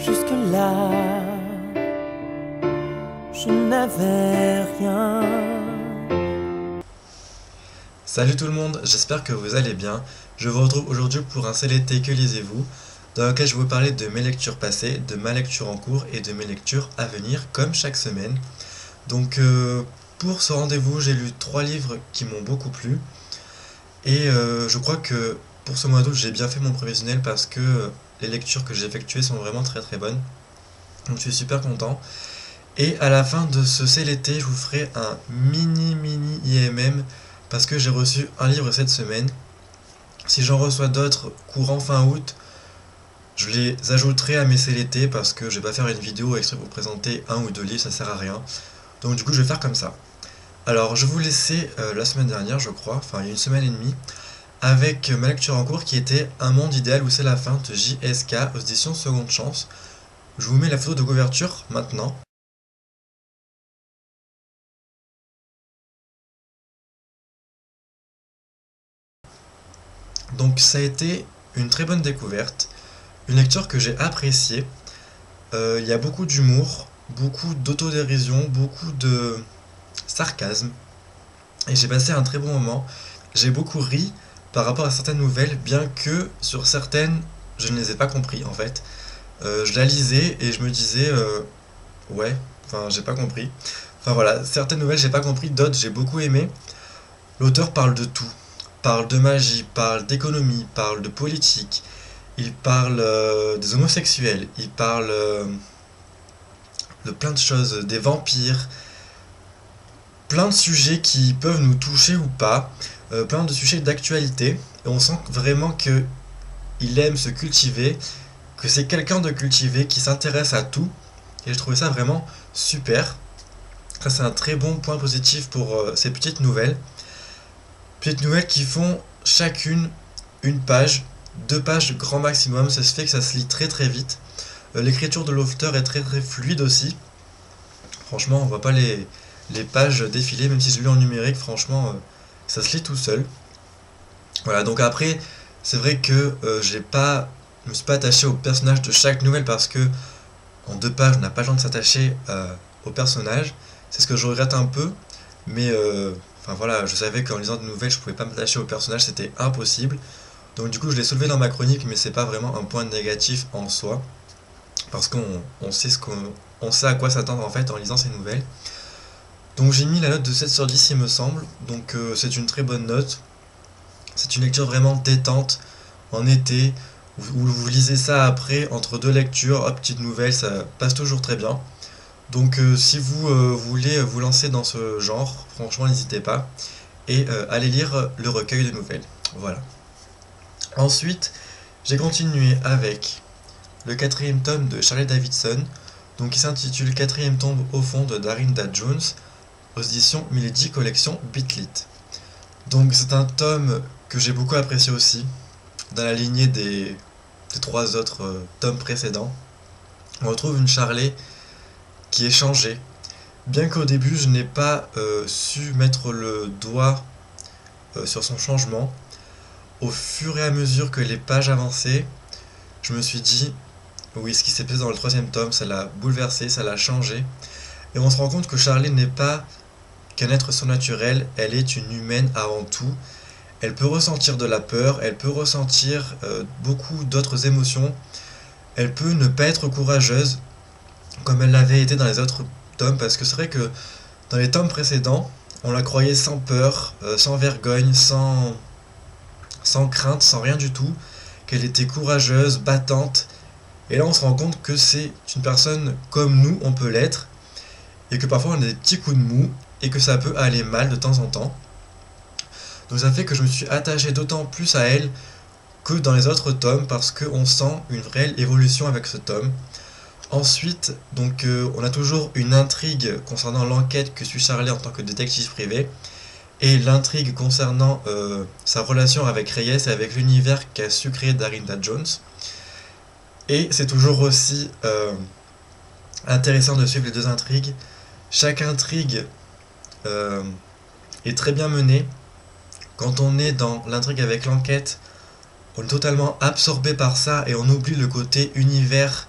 Jusque-là, je n'avais rien. Salut tout le monde, j'espère que vous allez bien. Je vous retrouve aujourd'hui pour un C'est l'été que lisez-vous, dans lequel je vais vous parler de mes lectures passées, de ma lecture en cours et de mes lectures à venir, comme chaque semaine. Donc pour ce rendez-vous, j'ai lu 3 livres qui m'ont beaucoup plu. Et je crois que pour ce mois d'août, j'ai bien fait mon prévisionnel parce que les lectures que j'ai effectuées sont vraiment très très bonnes. Donc je suis super content. Et à la fin de ce C'est l'été, je vous ferai un mini IMM parce que j'ai reçu un livre cette semaine. Si j'en reçois d'autres courant fin août, je les ajouterai à mes C'est l'été parce que je vais pas faire une vidéo exprès pour vous présenter un ou deux livres, ça sert à rien. Donc du coup, je vais faire comme ça. Alors, je vous laissais la semaine dernière, je crois, enfin il y a une semaine et demie, avec ma lecture en cours qui était Un monde idéal où c'est la fin de J.S.K. aux éditions Seconde Chance. Je vous mets la photo de couverture maintenant. Donc ça a été une très bonne découverte, une lecture que j'ai appréciée. Il y a beaucoup d'humour, beaucoup d'autodérision, beaucoup de sarcasme, et j'ai passé un très bon moment. J'ai beaucoup ri par rapport à certaines nouvelles, bien que sur certaines, je ne les ai pas compris en fait. Je la lisais et je me disais, ouais, enfin j'ai pas compris. Enfin voilà, certaines nouvelles j'ai pas compris, d'autres j'ai beaucoup aimé. L'auteur parle de tout. Parle de magie, parle d'économie, parle de politique, il parle des homosexuels, il parle de plein de choses, des vampires, plein de sujets qui peuvent nous toucher ou pas, plein de sujets d'actualité, et on sent vraiment que il aime se cultiver, que c'est quelqu'un de cultivé qui s'intéresse à tout, et je trouvais ça vraiment super. Ça c'est un très bon point positif pour ces petites nouvelles. Petites nouvelles qui font chacune une page, 2 pages grand maximum, ça se fait que ça se lit très très vite. L'écriture de l'auteur est très très fluide aussi. Franchement, on voit pas les pages défiler, même si je lis en numérique, franchement, ça se lit tout seul. Voilà, donc après, c'est vrai que je me suis pas attaché au personnage de chaque nouvelle parce que en 2 pages, on n'a pas le temps de s'attacher au personnage. C'est ce que je regrette un peu, mais enfin voilà, je savais qu'en lisant de nouvelles, je pouvais pas m'attacher au personnage, c'était impossible. Donc du coup, je l'ai soulevé dans ma chronique, mais c'est pas vraiment un point négatif en soi, parce qu'on sait on sait à quoi s'attendre en fait en lisant ces nouvelles. Donc j'ai mis la note de 7 sur 10 il me semble, donc c'est une très bonne note. C'est une lecture vraiment détente en été, où vous lisez ça après, entre 2 lectures, hop, petite nouvelle, ça passe toujours très bien. Donc si vous voulez vous lancer dans ce genre, franchement n'hésitez pas. Et allez lire le recueil de nouvelles. Voilà. Ensuite, j'ai continué avec le 4e tome de Charlie Davidson, donc qui s'intitule 4e tombe au fond de Darinda Jones, aux éditions Milady Collection Bitlit. Donc c'est un tome que j'ai beaucoup apprécié aussi, dans la lignée des 3 autres tomes précédents. On retrouve une Charlie qui est changée. Bien qu'au début je n'ai pas su mettre le doigt sur son changement, au fur et à mesure que les pages avançaient, je me suis dit, oui, ce qui s'est passé dans le 3e tome, ça l'a bouleversé, ça l'a changé. Et on se rend compte que Charlie n'est pas qu'un être surnaturel, elle est une humaine avant tout. Elle peut ressentir de la peur, elle peut ressentir beaucoup d'autres émotions. Elle peut ne pas être courageuse, comme elle l'avait été dans les autres tomes, parce que c'est vrai que dans les tomes précédents, on la croyait sans peur, sans vergogne, sans crainte, sans rien du tout, qu'elle était courageuse, battante. Et là, on se rend compte que c'est une personne comme nous, on peut l'être, et que parfois on a des petits coups de mou, et que ça peut aller mal de temps en temps. Donc ça fait que je me suis attaché d'autant plus à elle que dans les autres tomes, parce qu'on sent une réelle évolution avec ce tome. Ensuite, donc, on a toujours une intrigue concernant l'enquête que suit Charlie en tant que détective privé, et l'intrigue concernant sa relation avec Reyes et avec l'univers qu'a su créer Darinda Jones. Et c'est toujours aussi intéressant de suivre les 2 intrigues. Chaque intrigue est très bien menée. Quand on est dans l'intrigue avec l'enquête, on est totalement absorbé par ça et on oublie le côté univers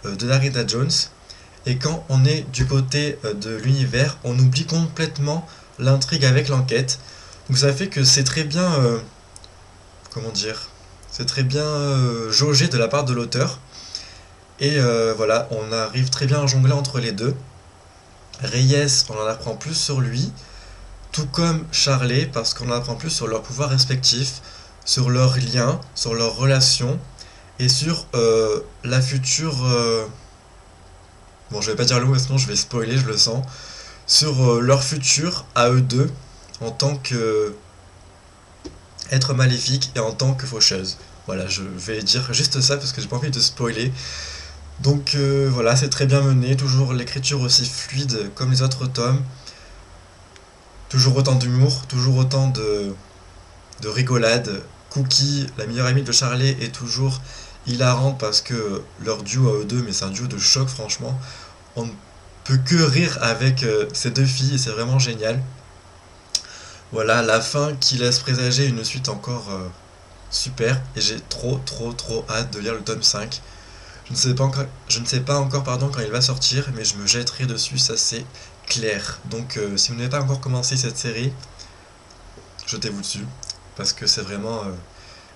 de Darina Jones. Et quand on est du côté de l'univers, on oublie complètement l'intrigue avec l'enquête. Donc ça fait que c'est très bien, comment dire, c'est très bien jaugé de la part de l'auteur. Et voilà, on arrive très bien à jongler entre les deux. Reyes, on en apprend plus sur lui, tout comme Charlie, parce qu'on en apprend plus sur leurs pouvoirs respectifs, sur leurs liens, sur leurs relations, et sur la future... Bon, je vais pas dire le mot, sinon je vais spoiler, je le sens. Sur leur futur à eux deux, en tant que être maléfique et en tant que faucheuse. Voilà, je vais dire juste ça parce que j'ai pas envie de spoiler. Donc voilà, c'est très bien mené, toujours l'écriture aussi fluide comme les autres tomes. Toujours autant d'humour, toujours autant de rigolade. Cookie, la meilleure amie de Charlie, est toujours hilarante parce que leur duo à eux deux, mais c'est un duo de choc franchement. On ne peut que rire avec ces deux filles et c'est vraiment génial. Voilà, la fin qui laisse présager une suite encore super et j'ai trop hâte de lire le tome 5. Je ne sais pas encore pardon, quand il va sortir, mais je me jetterai dessus, ça c'est clair. Donc si vous n'avez pas encore commencé cette série, jetez-vous dessus, parce que c'est vraiment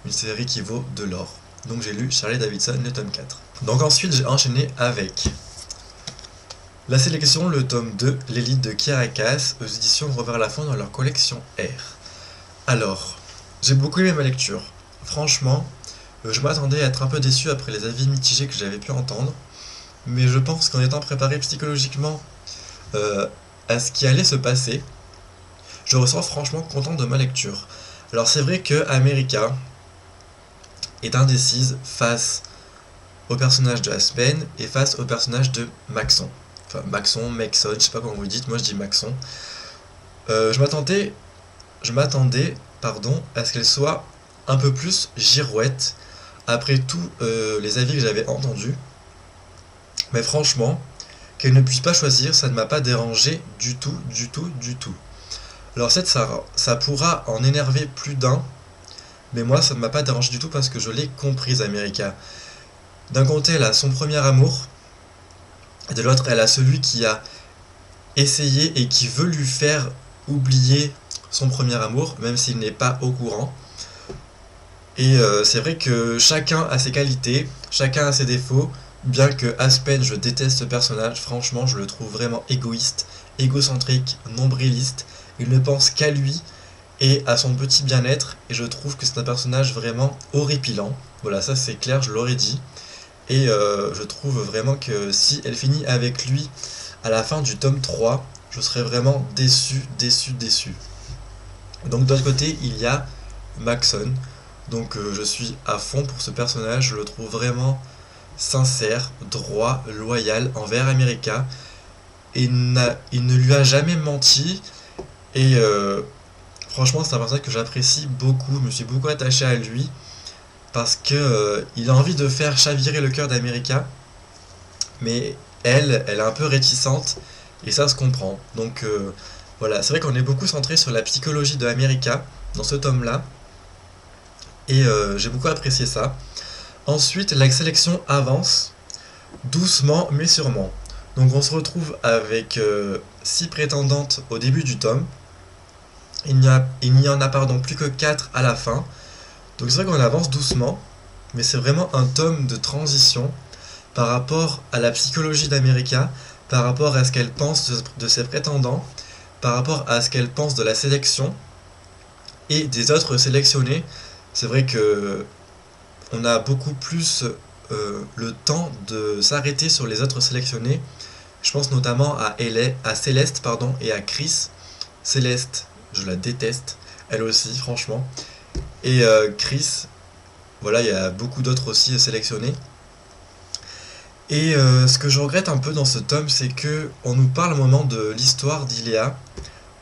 une série qui vaut de l'or. Donc j'ai lu Charlie Davidson, le tome 4. Donc ensuite j'ai enchaîné avec la sélection, le tome 2, l'élite de Caracas, aux éditions Robert Laffont dans leur collection R. Alors, j'ai beaucoup aimé ma lecture. Franchement, je m'attendais à être un peu déçu après les avis mitigés que j'avais pu entendre, mais je pense qu'en étant préparé psychologiquement à ce qui allait se passer, je ressens franchement content de ma lecture. Alors c'est vrai que America est indécise face au personnage de Aspen et face au personnage de Maxon. Enfin, Maxon, Maxon, je sais pas comment vous dites, moi je dis Maxon. Je m'attendais, à ce qu'elle soit un peu plus girouette, après tous les avis que j'avais entendus. Mais franchement, qu'elle ne puisse pas choisir, ça ne m'a pas dérangé du tout. Alors certes, ça pourra en énerver plus d'un, mais moi ça ne m'a pas dérangé du tout parce que je l'ai comprise, America. D'un côté, elle a son premier amour, et de l'autre, elle a celui qui a essayé et qui veut lui faire oublier son premier amour, même s'il n'est pas au courant. Et c'est vrai que chacun a ses qualités, chacun a ses défauts, bien que Aspen, je déteste ce personnage, franchement, je le trouve vraiment égoïste, égocentrique, nombriliste, il ne pense qu'à lui et à son petit bien-être, et je trouve que c'est un personnage vraiment horripilant. Voilà, ça c'est clair, je l'aurais dit. Et je trouve vraiment que si elle finit avec lui à la fin du tome 3, je serais vraiment déçu. Donc de l'autre côté, il y a Maxon. Donc je suis à fond pour ce personnage, je le trouve vraiment sincère, droit, loyal envers America. Et il ne lui a jamais menti. Et franchement, c'est un personnage que j'apprécie beaucoup, je me suis beaucoup attaché à lui. Parce que il a envie de faire chavirer le cœur d'America, mais elle est un peu réticente, et ça se comprend. Donc voilà, c'est vrai qu'on est beaucoup centré sur la psychologie de America dans ce tome-là, et j'ai beaucoup apprécié ça. Ensuite, la sélection avance, doucement mais sûrement. Donc on se retrouve avec 6 prétendantes au début du tome, il n'y en a plus que 4 à la fin. Donc c'est vrai qu'on avance doucement, mais c'est vraiment un tome de transition par rapport à la psychologie d'America, par rapport à ce qu'elle pense de ses prétendants, par rapport à ce qu'elle pense de la sélection et des autres sélectionnés. C'est vrai que on a beaucoup plus le temps de s'arrêter sur les autres sélectionnés. Je pense notamment à Céleste et à Chris. Céleste, je la déteste, elle aussi franchement. Et Chris, voilà, il y a beaucoup d'autres aussi sélectionnés. Et ce que je regrette un peu dans ce tome, c'est que on nous parle au moment de l'histoire d'Iléa,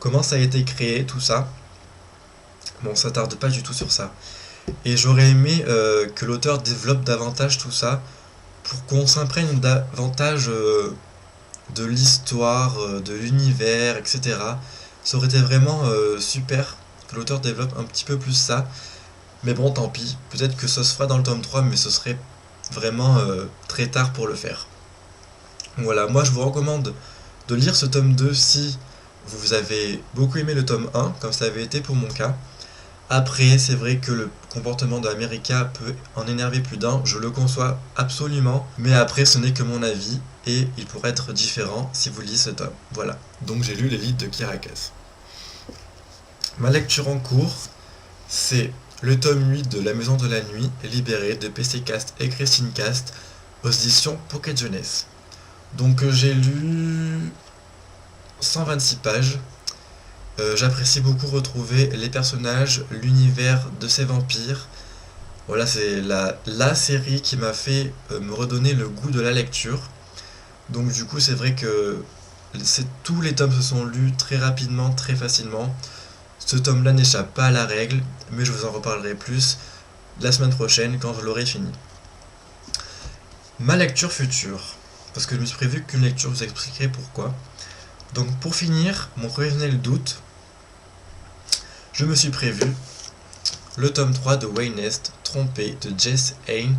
comment ça a été créé, tout ça. Bon, ça tarde pas du tout sur ça. Et j'aurais aimé que l'auteur développe davantage tout ça, pour qu'on s'imprègne davantage de l'histoire, de l'univers, etc. Ça aurait été vraiment super que l'auteur développe un petit peu plus ça. Mais bon, tant pis. Peut-être que ça se fera dans le tome 3, mais ce serait vraiment très tard pour le faire. Voilà, moi je vous recommande de lire ce tome 2 si vous avez beaucoup aimé le tome 1, comme ça avait été pour mon cas. Après, c'est vrai que le comportement de America peut en énerver plus d'un, je le conçois absolument, mais après ce n'est que mon avis, et il pourrait être différent si vous lisez ce tome. Voilà, donc j'ai lu les livres de Kirakas. Ma lecture en cours, c'est le tome 8 de La Maison de la Nuit, Libéré, de PC Cast et Christine Cast, aux éditions Pocket Jeunesse. Donc j'ai lu 126 pages. J'apprécie beaucoup retrouver les personnages, l'univers de ces vampires. Voilà, c'est la série qui m'a fait me redonner le goût de la lecture. Donc du coup, c'est vrai que tous les tomes se sont lus très rapidement, très facilement. Ce tome-là n'échappe pas à la règle, mais je vous en reparlerai plus la semaine prochaine quand je l'aurai fini. Ma lecture future, parce que je me suis prévu qu'une lecture, je vous expliquerai pourquoi. Donc pour finir, mon prévisionnel d'août, je me suis prévu le tome 3 de Wayne Nest, Trompé, de Jess Hain,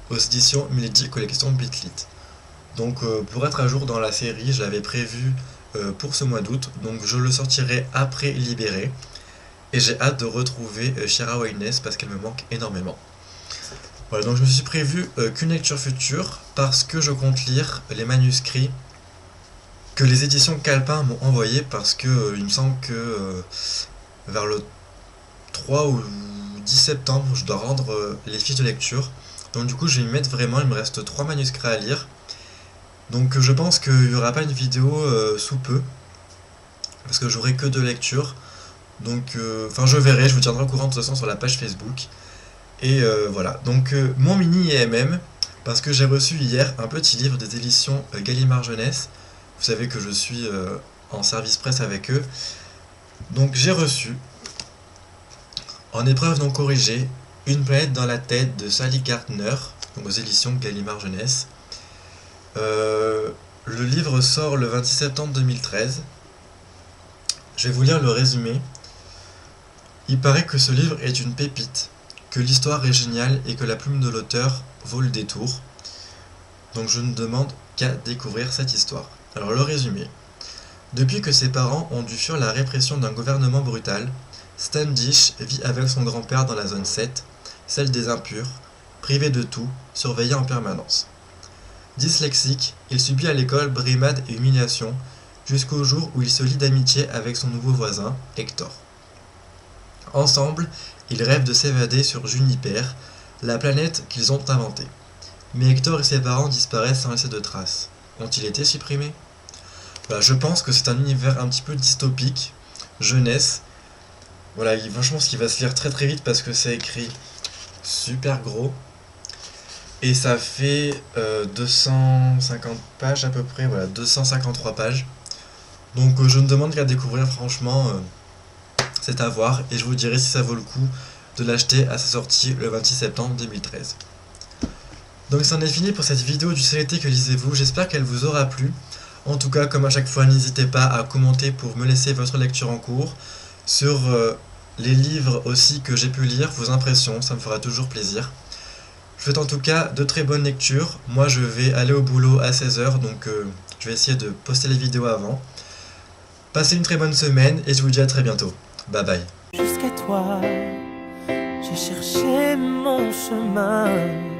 aux éditions Milady Collection Bitlit. Donc pour être à jour dans la série, je l'avais prévu pour ce mois d'août, donc je le sortirai après Libéré. Et j'ai hâte de retrouver Shira Wayne Nest parce qu'elle me manque énormément. Voilà, donc je me suis prévu qu'une lecture future parce que je compte lire les manuscrits que les éditions Calepin m'ont envoyés parce que il me semble que vers le 3 ou 10 septembre, je dois rendre les fiches de lecture. Donc du coup, je vais m'y mettre vraiment, il me reste 3 manuscrits à lire. Donc je pense qu'il n'y aura pas une vidéo sous peu, parce que j'aurai que 2 lectures. Donc, je verrai, je vous tiendrai au courant de toute façon sur la page Facebook. Et voilà, donc mon mini EMM, parce que j'ai reçu hier un petit livre des éditions Gallimard Jeunesse. Vous savez que je suis en service presse avec eux. Donc j'ai reçu, en épreuve non corrigée, Une planète dans la tête de Sally Gardner, donc aux éditions Gallimard Jeunesse. Le livre sort le 26 septembre 2013. Je vais vous lire le résumé. Il paraît que ce livre est une pépite, que l'histoire est géniale et que la plume de l'auteur vaut le détour. Donc je ne demande qu'à découvrir cette histoire. Alors le résumé. Depuis que ses parents ont dû fuir la répression d'un gouvernement brutal, Standish vit avec son grand-père dans la zone 7, celle des impurs, privé de tout, surveillé en permanence. Dyslexique, il subit à l'école brimades et humiliations, jusqu'au jour où il se lie d'amitié avec son nouveau voisin, Hector. Ensemble, ils rêvent de s'évader sur Juniper, la planète qu'ils ont inventée. Mais Hector et ses parents disparaissent sans laisser de traces. Ont-ils été supprimés ? Voilà, je pense que c'est un univers un petit peu dystopique, jeunesse. Voilà, franchement, ce qui va se lire très très vite parce que c'est écrit super gros. Et ça fait 250 pages à peu près, voilà, 253 pages. Donc je ne demande qu'à découvrir, franchement, c'est à voir. Et je vous dirai si ça vaut le coup de l'acheter à sa sortie le 26 septembre 2013. Donc c'en est fini pour cette vidéo du CLT que lisez-vous, j'espère qu'elle vous aura plu. En tout cas, comme à chaque fois, n'hésitez pas à commenter pour me laisser votre lecture en cours. Sur les livres aussi que j'ai pu lire, vos impressions, ça me fera toujours plaisir. Je vous souhaite en tout cas de très bonnes lectures. Moi, je vais aller au boulot à 16 h, donc je vais essayer de poster les vidéos avant. Passez une très bonne semaine et je vous dis à très bientôt. Bye bye. Jusqu'à toi, j'ai cherché mon chemin.